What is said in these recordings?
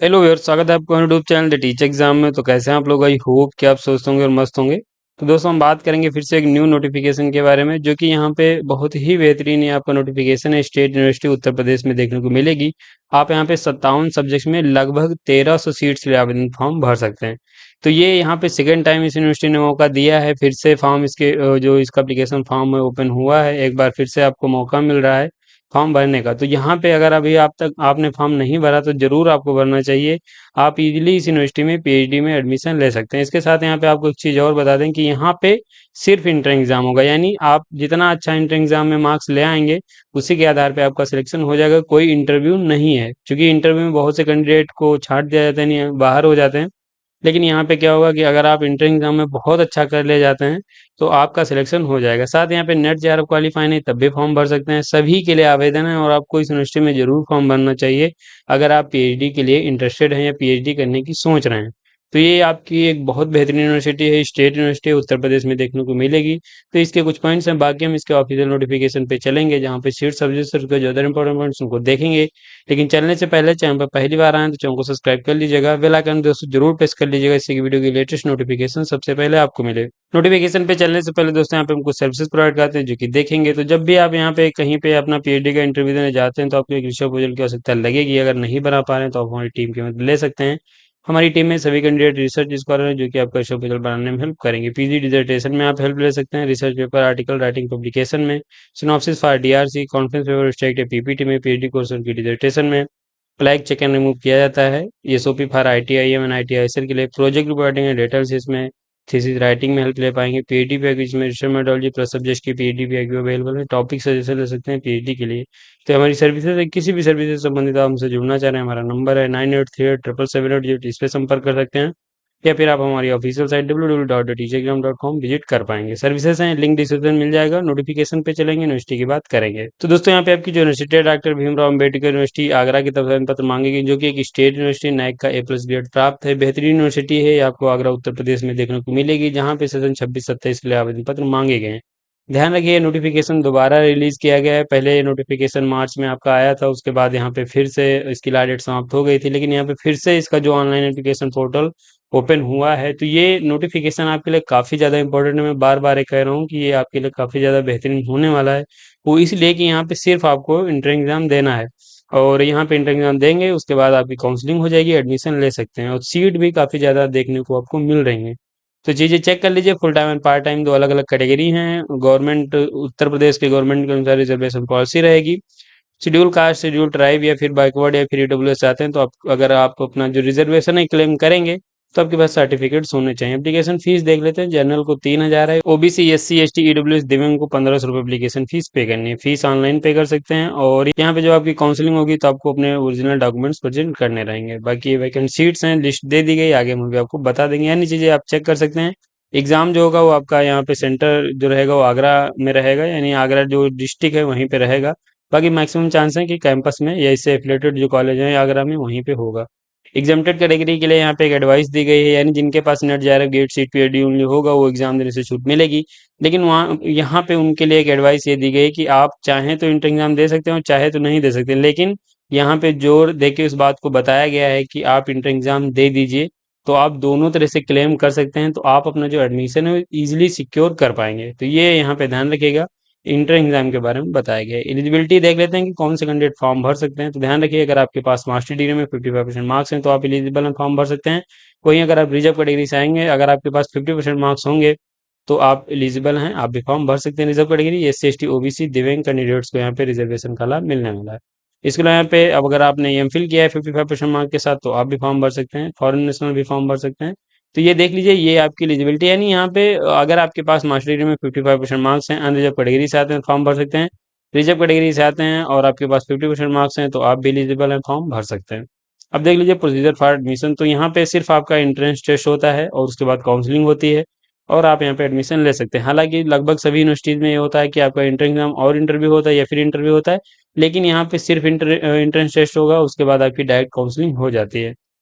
Hello viewers, स्वागत है आपका YouTube channel the teacher exam में। तो कैसे हैं आप लोग? आई होप कि आप स्वस्थ होंगे और मस्त होंगे। तो दोस्तों, हम बात करेंगे फिर से एक न्यू नोटिफिकेशन के बारे में, जो कि यहाँ पे बहुत ही बेहतरीन है। आपका नोटिफिकेशन है स्टेट यूनिवर्सिटी उत्तर प्रदेश में देखने को मिलेगी। आप यहाँ पे 57 सब्जेक्ट्स में लगभग 1300 सीट्स लिए आवेदन फॉर्म भर सकते हैं। तो ये यहाँ पे सेकेंड टाइम इस यूनिवर्सिटी ने मौका दिया है। फिर से फॉर्म इसके जो इसका एप्लीकेशन फॉर्म है ओपन हुआ है, एक बार फिर से आपको मौका मिल रहा है फॉर्म भरने का। तो यहाँ पे अगर अभी आप तक आपने फॉर्म नहीं भरा तो जरूर आपको भरना चाहिए। आप इजीली इस यूनिवर्सिटी में पीएचडी में एडमिशन ले सकते हैं। इसके साथ यहाँ पे आपको एक चीज़ और बता दें कि यहाँ पे सिर्फ इंटर एग्जाम होगा, यानी आप जितना अच्छा इंटर एग्जाम में मार्क्स ले आएंगे उसी के आधार पे आपका सिलेक्शन हो जाएगा। कोई इंटरव्यू नहीं है, क्योंकि इंटरव्यू में बहुत से कैंडिडेट को छांट दिया जाता है, नहीं बाहर हो जाते हैं। लेकिन यहाँ पे क्या होगा कि अगर आप इंटर एग्जाम में बहुत अच्छा कर ले जाते हैं तो आपका सिलेक्शन हो जाएगा। साथ यहाँ पे नेट जेआरएफ क्वालिफाई नहीं तब भी फॉर्म भर सकते हैं। सभी के लिए आवेदन है और आपको इस यूनिवर्सिटी में जरूर फॉर्म भरना चाहिए अगर आप पीएचडी के लिए इंटरेस्टेड हैं या पीएचडी करने की सोच रहे हैं। तो ये आपकी एक बहुत बेहतरीन यूनिवर्सिटी है, स्टेट यूनिवर्सिटी उत्तर प्रदेश में देखने को मिलेगी। तो इसके कुछ पॉइंट्स हैं, बाकी हम इसके ऑफिशियल नोटिफिकेशन पे चलेंगे जहाँ पे सीट सब्जेक्ट से जो अदर इंपॉर्टेंट पॉइंट्स उनको देखेंगे। लेकिन चलने से पहले चैनल पर पहली बार आए तो चैनल को सब्सक्राइब कर लीजिएगा, बेल आइकन दोस्तों जरूर प्रेस कर लीजिएगा, इससे कि वीडियो की लेटेस्ट नोटिफिकेशन सबसे पहले आपको मिले। नोटिफिकेशन पे चलने से पहले दोस्तों यहाँ पे हमको सर्विसेज प्रोवाइड करते हैं जो कि देखेंगे। तो जब भी आप यहाँ पे कहीं पे अपना पीएचडी का इंटरव्यू देने जाते हैं तो आपको एक रिसर्च प्रपोजल की आवश्यकता लगेगी। अगर नहीं बना पा रहे हैं तो आप हमारी टीम की मदद ले सकते हैं। हमारी टीम में सभी कैंडिडेट रिसर्च स्कॉलर हैं जो कि आपका रिसर्च प्रपोजल बनाने में हेल्प करेंगे। पीजी डिसर्टेशन में आप हेल्प ले सकते हैं, research paper article writing publication में, synopsis for DRC conference paper structure PPT में, पीएचडी कोर्स की डिसर्टेशन में फ्लैग चेक एंड रिमूव किया जाता है। SOP for ITIM and ITISL के लिए project reporting and data analysis में, थीसिस राइटिंग में हेल्प ले पाएंगे। पीएचडी पैकेज में रिसर्च मेथोडोलॉजी प्लस सब्जेक्ट की पीएचडी पैकेज अवेलेबल है। टॉपिक सजेशन ले सकते हैं पीएचडी के लिए। तो हमारी सर्विसेज है, किसी भी सर्विस से संबंधित आप हमसे जुड़ना चाह रहे हैं, हमारा नंबर है 98387778, इस पे संपर्क कर सकते हैं। या फिर आप हमारी ऑफिशियल साइट www.teachexam.com विजिट कर पाएंगे। सर्विसेज हैं, लिंक डिस्क्रिप्शन मिल जाएगा। नोटिफिकेशन पे चलेंगे, यूनिवर्सिटी की बात करेंगे। तो दोस्तों, यहाँ पे आपकी जो यूनिवर्सिटी है डॉक्टर भीमराव अम्बेडकर यूनिवर्सिटी आगरा की तरफ से पत्र मांगेगी, जो कि एक स्टेट यूनिवर्सिटी नैक का ए+ ग्रेड प्राप्त है। बेहतरीन यूनिवर्सिटी है, ये आपको आगरा उत्तर प्रदेश में देखने को मिलेगी, जहाँ पे सेशन 26-27 के लिए आवेदन पत्र मांगे गए हैं। ध्यान रखिए, नोटिफिकेशन दोबारा रिलीज किया गया है। पहले ये नोटिफिकेशन मार्च में आपका आया था, उसके बाद यहाँ पे फिर से इसकी लास्ट डेट समाप्त हो गई थी, लेकिन यहाँ पे फिर से इसका जो ऑनलाइन एप्लीकेशन पोर्टल ओपन हुआ है। तो ये नोटिफिकेशन आपके लिए काफ़ी ज़्यादा इंपॉर्टेंट है। मैं बार बार ये कह रहा हूँ कि ये आपके लिए काफ़ी ज़्यादा बेहतरीन होने वाला है। वो इसलिए कि यहाँ पे सिर्फ आपको इंटर एग्ज़ाम देना है, और यहाँ पे इंटर एग्ज़ाम देंगे उसके बाद आपकी काउंसलिंग हो जाएगी, एडमिशन ले सकते हैं, और सीट भी काफ़ी ज़्यादा देखने को आपको मिल रही हैं। तो चीज़ें चेक कर लीजिए। Full time and part time दो अलग अलग कैटेगरी हैं। गवर्नमेंट उत्तर प्रदेश के गवर्नमेंट के अनुसार रिजर्वेशन पॉलिसी रहेगी। शेड्यूल कास्ट, शेड्यूल ट्राइब या फिर बैकवर्ड या फिर ईडब्ल्यूएस चाहते हैं तो आप अगर आप अपना जो रिजर्वेशन है क्लेम करेंगे तो आपके पास सर्टिफिकेट्स होने चाहिए। एप्लीकेशन फीस देख लेते हैं। जनरल को 3000 है, ओबीसी एससी एसटी ईडब्ल्यूएस दिव्यांग को 1500 रुपये एप्लीकेशन फीस पे करनी है। फीस ऑनलाइन पे कर सकते हैं, और यहाँ पे जो आपकी काउंसलिंग होगी तो आपको अपने ओरिजिनल डॉक्यूमेंट्स प्रेजेंट करने रहेंगे। बाकी वैकेंट सीट्स हैं, लिस्ट दे दी गई, आगे हम भी आपको बता देंगे। यानी चीज़ें आप चेक कर सकते हैं। एग्जाम जो होगा वो आपका यहाँ पे सेंटर जो रहेगा वो आगरा में रहेगा, यानी आगरा जो डिस्ट्रिक्ट है वहीं पे रहेगा। बाकी मैक्सिमम चांस है कि कैंपस में या इससे एफिलेटेड जो कॉलेज है आगरा में वहीं पे होगा। एग्जामेटेड कैटेगरी के लिए यहाँ पे एक एडवाइस दी गई है, यानी जिनके पास NET JRF GATE seat PhD only होगा वो एग्जाम देने से छूट मिलेगी। लेकिन वहाँ यहाँ पे उनके लिए एक एडवाइस ये दी गई कि आप चाहें तो इंटर एग्जाम दे सकते हो, चाहे तो नहीं दे सकते। लेकिन यहाँ पे जोर दे के उस बात को बताया गया है कि आप इंटर एग्जाम दे दीजिए, तो आप दोनों तरह से क्लेम कर सकते हैं, तो आप अपना जो एडमिशन है इजीली सिक्योर कर पाएंगे। तो ये यहाँ पे ध्यान रखिएगा। इंटर एग्जाम के बारे में बताया गया है। एलिजिबिलिटी देख लेते हैं कि कौन से कैंडिडेट फॉर्म भर सकते हैं। तो ध्यान रखिए, अगर आपके पास मास्टर डिग्री में 55% मार्क्स हैं तो आप एलिजिबल हैं, फॉर्म भर सकते हैं। वहीं अगर आप रिजर्व कैटेगरी से आएंगे, अगर आपके पास 50% मार्क्स होंगे तो आप एलिजिबल हैं, आप भी फॉर्म भर सकते हैं। Reserve category SC ST OBC दिव्यांग कैंडिडेट्स को यहाँ पे रिजर्वेशन का लाभ मिलने वाला है। इसके अलावा यहाँ पे अब अगर आपने एमफिल किया है 55% मार्क के साथ तो आप भी फॉर्म भर सकते हैं। फॉरेन नेशनल भी फॉर्म भर सकते हैं। तो ये देख लीजिए, ये आपकी एलिजिबिलिटी, यानी यहाँ पे अगर आपके पास मास्टर डिग्री में 55% मार्क्स हैं, अनरिजर्व कैटेगरी से आते हैं फॉर्म भर सकते हैं। रिजर्व कैटेगरी से आते हैं और आपके पास 50% मार्क्स हैं तो आप भी एलिजिबल हैं, फॉर्म भर सकते हैं। अब देख लीजिए प्रोसीजर फॉर एडमिशन। तो यहाँ पे सिर्फ आपका एंट्रेंस टेस्ट होता है और उसके बाद काउंसलिंग होती है, और आप यहाँ पे एडमिशन ले सकते हैं। हालांकि लगभग सभी यूनिवर्सिटीज में ये होता है कि आपका इंटर एग्जाम और इंटरव्यू होता है या फिर इंटरव्यू होता है, लेकिन यहाँ पे सिर्फ एंट्रेंस टेस्ट होगा, उसके बाद आपकी डायरेक्ट काउंसलिंग हो जाती है।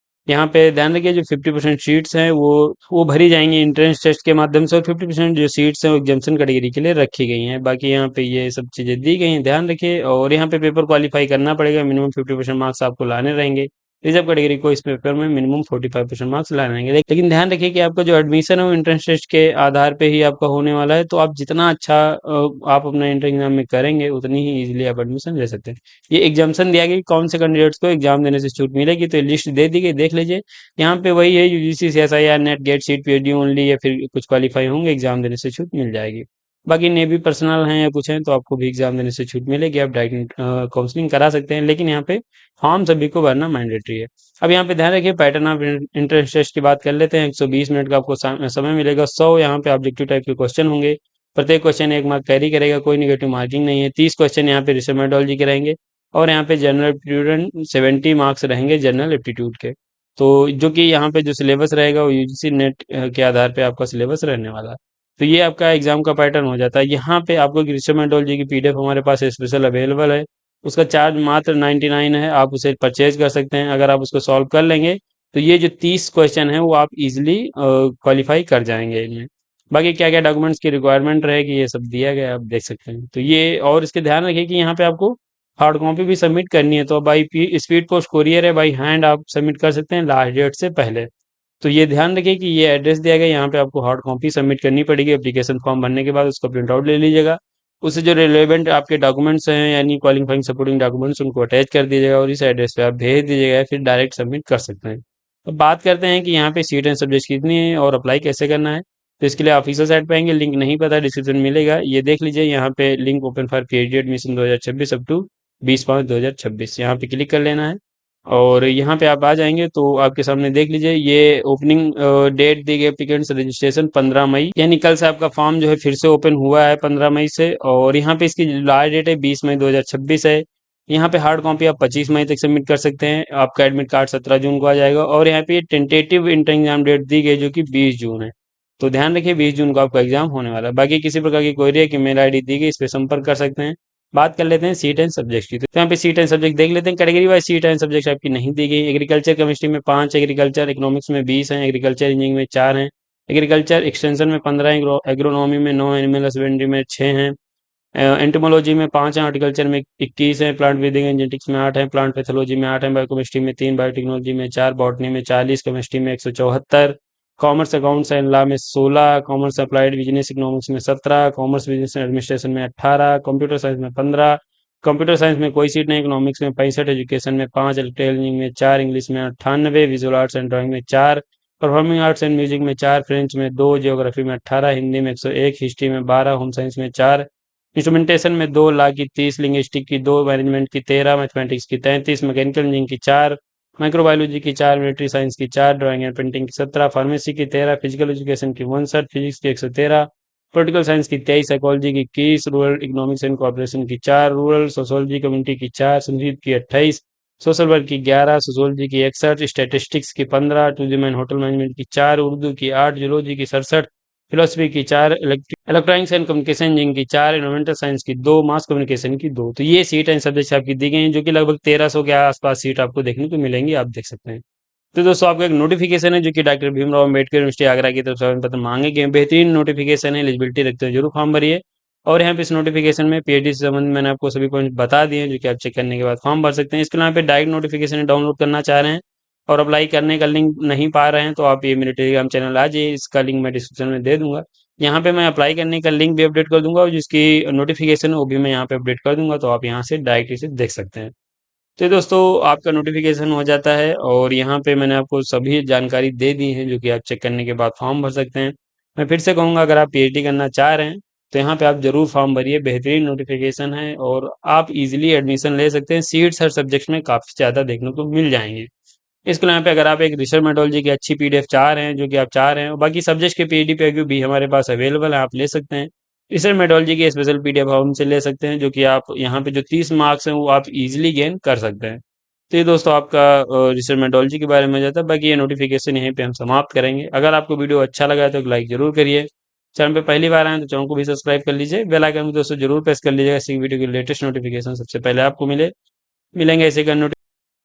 यहाँ पे ध्यान रखिए, जो 50% सीट्स हैं वो भरी जाएंगी एंट्रेंस टेस्ट के माध्यम से, और 50% जो सीट्स हैं वो एग्जामिनेशन कैटेगरी के लिए रखी गई हैं। बाकी यहाँ पे ये सब चीज़ें दी गई हैं, ध्यान रखिए। और यहाँ पे पेपर क्वालिफाई करना पड़ेगा, मिनिमम 50% मार्क्स आपको लाने रहेंगे। रिजर्व कैटेगरी को इस पेपर में मिनिमम 45% मार्क्स लाने रहेंगे। लेकिन ध्यान रखिए कि आपका जो एडमिशन है वो एंट्रेंस टेस्ट के आधार पे ही आपका होने वाला है, तो आप जितना अच्छा आप अपना एंट्रेंस एग्जाम में करेंगे उतनी ही इजीली आप एडमिशन ले सकते हैं। ये एग्जाम्शन दिया गया कि कौन से कैंडिडेट्स को एग्जाम देने से छूट मिलेगी, तो ये लिस्ट दे दी गई, देख लीजिए। यहाँ पे वही है, UGC, CSIR, NET, GATE, seat, PhD only, या फिर कुछ क्वालिफाई होंगे एग्जाम देने से छूट मिल जाएगी। बाकी नेवी पर्सनल हैं या कुछ हैं तो आपको भी एग्जाम देने से छूट मिलेगी, आप डायरेक्ट काउंसलिंग करा सकते हैं, लेकिन यहाँ पे फॉर्म सभी को भरना मैंडेटरी है। अब यहाँ पे ध्यान रखिए, पैटर्न ऑफ इंट्रेंस टेस्ट की बात कर लेते हैं। 120 मिनट का आपको समय मिलेगा। 100 यहाँ पे ऑब्जेक्टिव टाइप के क्वेश्चन होंगे। प्रत्येक क्वेश्चन 1 मार्क कैरी करेगा, कोई निगेटिव मार्किंग नहीं है। 30 क्वेश्चन यहाँ पे रिसर्च मेथोडोलॉजी के रहेंगे, और यहाँ पे जनरल एप्टीट्यूड एंड 70 मार्क्स रहेंगे जनरल एप्टीट्यूड के। तो जो कि यहाँ पे जो सिलेबस रहेगा वो यूजीसी नेट के आधार पे आपका सिलेबस रहने वाला है। तो ये आपका एग्जाम का पैटर्न हो जाता है। यहाँ पे आपको रिसर्च मेथोडोलॉजी की पीडीएफ हमारे पास स्पेशल अवेलेबल है। उसका चार्ज मात्र 99 है, आप उसे परचेज कर सकते हैं। अगर आप उसको सॉल्व कर लेंगे तो ये जो 30 क्वेश्चन है वो आप इजीली क्वालिफाई कर जाएंगे इनमें। बाकी क्या क्या डॉक्यूमेंट्स की रिक्वायरमेंट रहेगी ये सब दिया गया है, आप देख सकते हैं। तो ये, और इसके ध्यान रखिए कि यहाँ पे आपको हार्ड कॉपी भी सबमिट करनी है, तो बाई स्पीड पोस्ट कोरियर है, बाई हैंड आप सबमिट कर सकते हैं लास्ट डेट से पहले। तो ये ध्यान रखिए कि ये एड्रेस दिया गया है, यहाँ पे आपको हार्ड कॉपी सबमिट करनी पड़ेगी। एप्लीकेशन फॉर्म भरने के बाद उसका प्रिंट आउट ले लीजिएगा, उससे जो रिलेवेंट आपके डॉक्यूमेंट्स हैं यानी क्वालिफाइंग सपोर्टिंग डॉक्यूमेंट्स उनको अटैच कर दीजिएगा और इस एड्रेस पे आप भेज दीजिएगा, फिर डायरेक्ट सबमिट कर सकते हैं। अब बात करते हैं कि यहाँ पे सीट एंड सब्जेक्ट कितनी है और अप्लाई कैसे करना है। तो इसके लिए ऑफिशियल साइट पे आएंगे, लिंक नहीं पता डिस्क्रिप्शन मिलेगा, ये देख लीजिए। यहाँ पे link open for PhD admission 2026 up to 20/5/2026, यहाँ पे क्लिक कर लेना है। और यहाँ पे आप आ जाएंगे तो आपके सामने देख लीजिए, ये ओपनिंग डेट दी गई एप्लीकेंट्स रजिस्ट्रेशन 15 मई, यानी कल से आपका फॉर्म जो है फिर से ओपन हुआ है 15 मई से। और यहाँ पे इसकी लास्ट डेट है 20 मई 2026 है। यहाँ पे हार्ड कॉपी आप 25 मई तक सबमिट कर सकते हैं। आपका एडमिट कार्ड 17 जून को आ जाएगा। और यहाँ पे टेंटेटिव इंटर एग्जाम डेट दी गई जो कि 20 जून है। तो ध्यान रखिए 20 जून को आपका एग्जाम होने वाला है। बाकी किसी प्रकार की क्वेरी है कि मेल आईडी दी गई, इस पे संपर्क कर सकते हैं। बात कर लेते हैं सीट एंड सब्जेक्ट की। तो यहाँ पे सीट एंड सब्जेक्ट देख लेते हैं। Category wise seat and subject आपकी नहीं दी गई। एग्रीकल्चर केमिस्ट्री में 5, एग्रीकल्चर इकोनॉमिक्स में 20 हैं, एग्रीकल्चर इंजीनियरिंग में 4 हैं, एग्रीकल्चर एक्सटेंशन में 15, एग्रोनॉमी में 9, एनिमल हस्बेंड्री में 6 हैं, एंटोमोलॉजी में 5 हैं, हॉर्टिकल्चर में 21 हैं, प्लांट ब्रीडिंग एंड जेनेटिक्स में 8 हैं, प्लांट पैथोलॉजी में 8 हैं, बायोकेमिस्ट्री में 3, बायोटेक्नोलॉजी में 4, बॉटनी में 40, केमिस्ट्री में 174, कॉमर्स अकाउंट्स एंड लॉ में 16, कॉमर्स अप्लाइड बिजनेस इकोनॉमिक्स में 17, कॉमर्स बिजनेस एडमिनिस्ट्रेशन में 18, कंप्यूटर साइंस में 15, कंप्यूटर साइंस में कोई सीट नहीं, इकोनॉमिक्स में 65, एजुकेशन में 5, इलेक्ट्रिकल इंजीनियरिंग में 4, इंग्लिश में 98, विजुअल आर्ट्स एंड ड्राइंग में 4, परफॉर्मिंग आर्ट्स एंड म्यूजिक में 4, फ्रेंच में 2, जियोग्राफी में 18, हिंदी में 101, हिस्ट्री में 12, होम साइंस में 4, इंस्ट्रूमेंटेशन में 2, लॉ की 30, लिंग्विस्टिक की 2, मैनेजमेंट की 13, मैथमेटिक्स की 33, मैकेनिकल इंजीनियरिंग की 4, माइक्रोबायोलॉजी की 4, मिलिट्री साइंस की 4, ड्राइंग एंड पेंटिंग की 17, फार्मेसी की 13, फिजिकल एजुकेशन की 59, फिजिक्स की 113, पॉलिटिकल साइंस की 23, साइकोलॉजी की 21, रूरल इकोनॉमिक्स एंड कोऑपरेशन की 4, रूरल सोशोलॉजी कम्युनिटी की 4, संस्कृत की 28, सोशल वर्क की 11, सोशोलॉजी की 61, स्टैटिस्टिक्स की 15, टूरिज्म एंड होटल मैनेजमेंट की 4, उर्दू की 8, जूलॉजी की 67, फिलोसफी की 4, इलेक्ट्रॉनिक्स एंड कम्युनिकेशन इंजीनियरिंग की 4, एनवायरमेंटल साइंस की 2, मास कम्युनिकेशन की 2। तो ये सीट एंड सब्जेक्ट आपकी दी गई हैं, जो कि लगभग 1300 के आसपास सीट आपको देखने को मिलेंगी, आप देख सकते हैं। तो दोस्तों आपका एक नोटिफिकेशन है जो कि डॉक्टर भीमराव अम्बेडकर यूनिवर्सिटी आगरा की तरफ से आवेदन पत्र मांगे गए हैं। बेहतरीन नोटिफिकेशन है, एलिजिबिलिटी रखते हैं जरूर फॉर्म भरिए। और यहाँ पे इस नोटिफिकेशन में पीएचडी से संबंधित मैंने आपको सभी पॉइंट बता दिए हैं, जो कि आप चेक करने के बाद फॉर्म भर सकते हैं। इसके अलावा पे डायरेक्ट नोटिफिकेशन डाउनलोड करना चाह रहे हैं और अप्लाई करने का लिंक नहीं पा रहे हैं, तो आप ये मेरे टेलीग्राम चैनल आ जाइए, इसका लिंक मैं डिस्क्रिप्शन में दे दूंगा। यहाँ पे मैं अप्लाई करने का लिंक भी अपडेट कर दूंगा, और जिसकी नोटिफिकेशन है वो भी मैं यहाँ पे अपडेट कर दूंगा, तो आप यहाँ से डायरेक्ट इसे देख सकते हैं। तो ये दोस्तों आपका नोटिफिकेशन हो जाता है, और यहाँ पे मैंने आपको सभी जानकारी दे दी है, जो कि आप चेक करने के बाद फॉर्म भर सकते हैं। मैं फिर से कहूँगा, अगर आप पीएचडी करना चाह रहे हैं तो यहाँ पे आप जरूर फॉर्म भरिए। बेहतरीन नोटिफिकेशन है और आप इजीली एडमिशन ले सकते हैं। सीट्स हर सब्जेक्ट में काफ़ी ज़्यादा देखने को मिल जाएंगे। इसके अलावा पे अगर आप एक रिसर्च मेथोडोलॉजी की अच्छी पीडीएफ चाह रहे हैं, जो कि आप चाह रहे हैं, और बाकी सब्जेक्ट के पीएचडी पे भी हमारे पास अवेलेबल है, आप ले सकते हैं। रिसर्च मेथोडोलॉजी की स्पेशल पीडीएफ हम हमसे ले सकते हैं, जो कि आप यहाँ पे जो 30 मार्क्स हैं वो आप इजीली गेन कर सकते हैं। तो ये दोस्तों आपका रिसर्च मेथोडोलॉजी के बारे में जाता है। बाकी ये नोटिफिकेशन यहीं पे हम समाप्त करेंगे। अगर आपको वीडियो अच्छा लगा है तो एक लाइक जरूर करिए। चैनल पे पहली बार आए तो चैनल को भी सब्सक्राइब कर लीजिए। बेल आइकन भी दोस्तों जरूर प्रेस कर लीजिएगा, इसी वीडियो की लेटेस्ट नोटिफिकेशन सबसे पहले आपको मिलेंगे ऐसे का